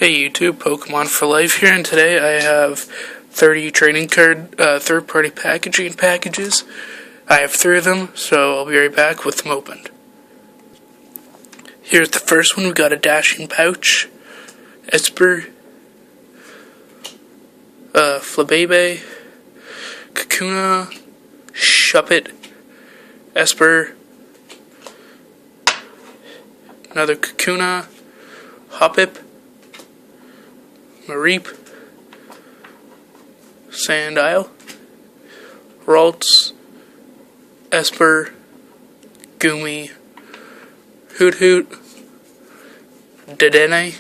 Hey YouTube, Pokemon for Life here, and today I have 30 trading card third-party packaging packages. I have 3 of them, so I'll be right back with them opened. Here's the first one. We got a Dashing Pouch, Esper, Flabebe, Kakuna, Shuppet, Esper, another Kakuna, Hoppip, Mareep, Sandile, Ralts, Esper, Goomy, Hoot Hoot, Dedenne,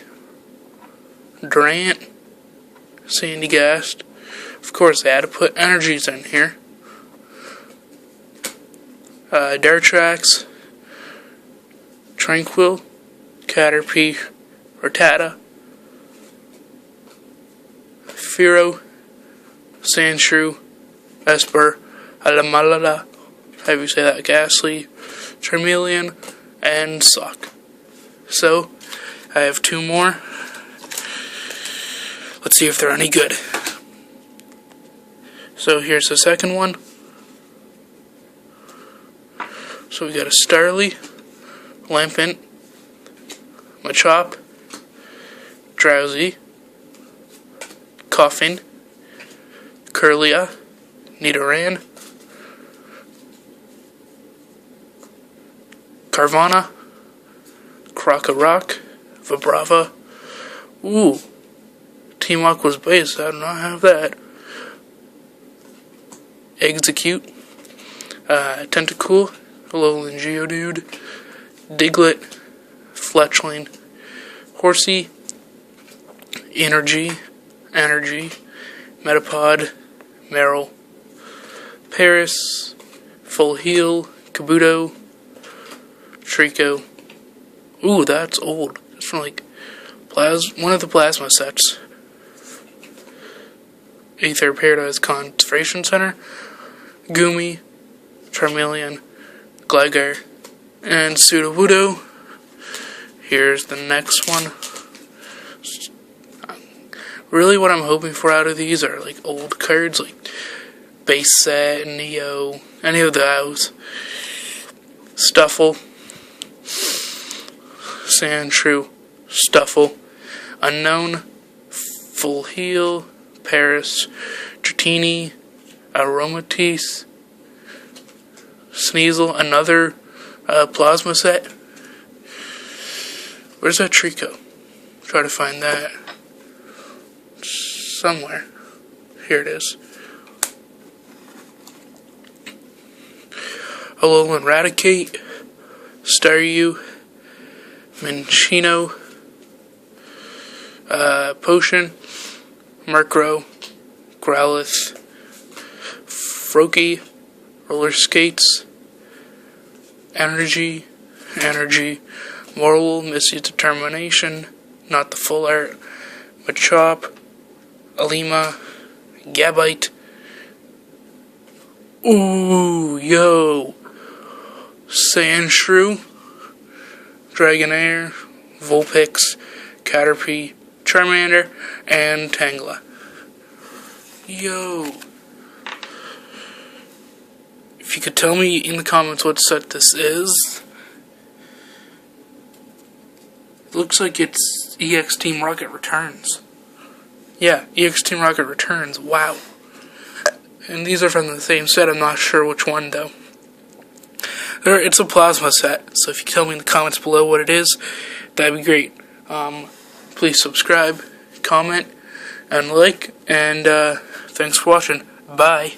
Durant, Sandygast. Of course, I had to put energies in here. Dartrax, Tranquil, Caterpie, Rattata, Firo, Sandshrew, Esper, Alamalala, how do you say that, Ghastly, Charmeleon, and Sock. So, I have 2 more. Let's see if they're any good. So here's the second one. So we got a Starly, Lampent, Machop, Drowsy, Coffin, Curlia, Nidoran, Carvana, Crocorock, Vibrava. Ooh, Team Aqua's base, I do not have that. Execute, Tentacool, Alolan Geodude, Diglett, Fletchling, Horsey, Energy, Metapod, Meryl, Paris, Full Heal, Kabuto, Trico. Ooh, that's old. It's from like one of the plasma sets. Aether Paradise Conservation Center, Goomy, Charmeleon, Gligar, and Sudowoodo. Here's the next one. Really, what I'm hoping for out of these are like old cards, like Base Set, Neo, any of those. Stuffle, Sandshrew, Stuffle, Unknown, Full Heal, Paris, Dratini, Aromatisse, Sneasel, another plasma set. Where's that Trico? Try to find that. Somewhere. Here it is. Alolan Raticate, Staryu, Minccino, Potion, Murkrow, Growlithe, Froakie, Roller Skates, Energy, Moral, Missy's Determination, not the full art, Machop, Alima, Gabite. Ooh, yo, Sandshrew, Dragonair, Vulpix, Caterpie, Charmander, and Tangela. Yo. If you could tell me in the comments what set this is. It looks like it's EX Team Rocket Returns. Yeah, EX Team Rocket Returns. Wow. And these are from the same set. I'm not sure which one, though. It's a plasma set, so if you tell me in the comments below what it is, that'd be great. Please subscribe, comment, and like, and thanks for watching. Bye.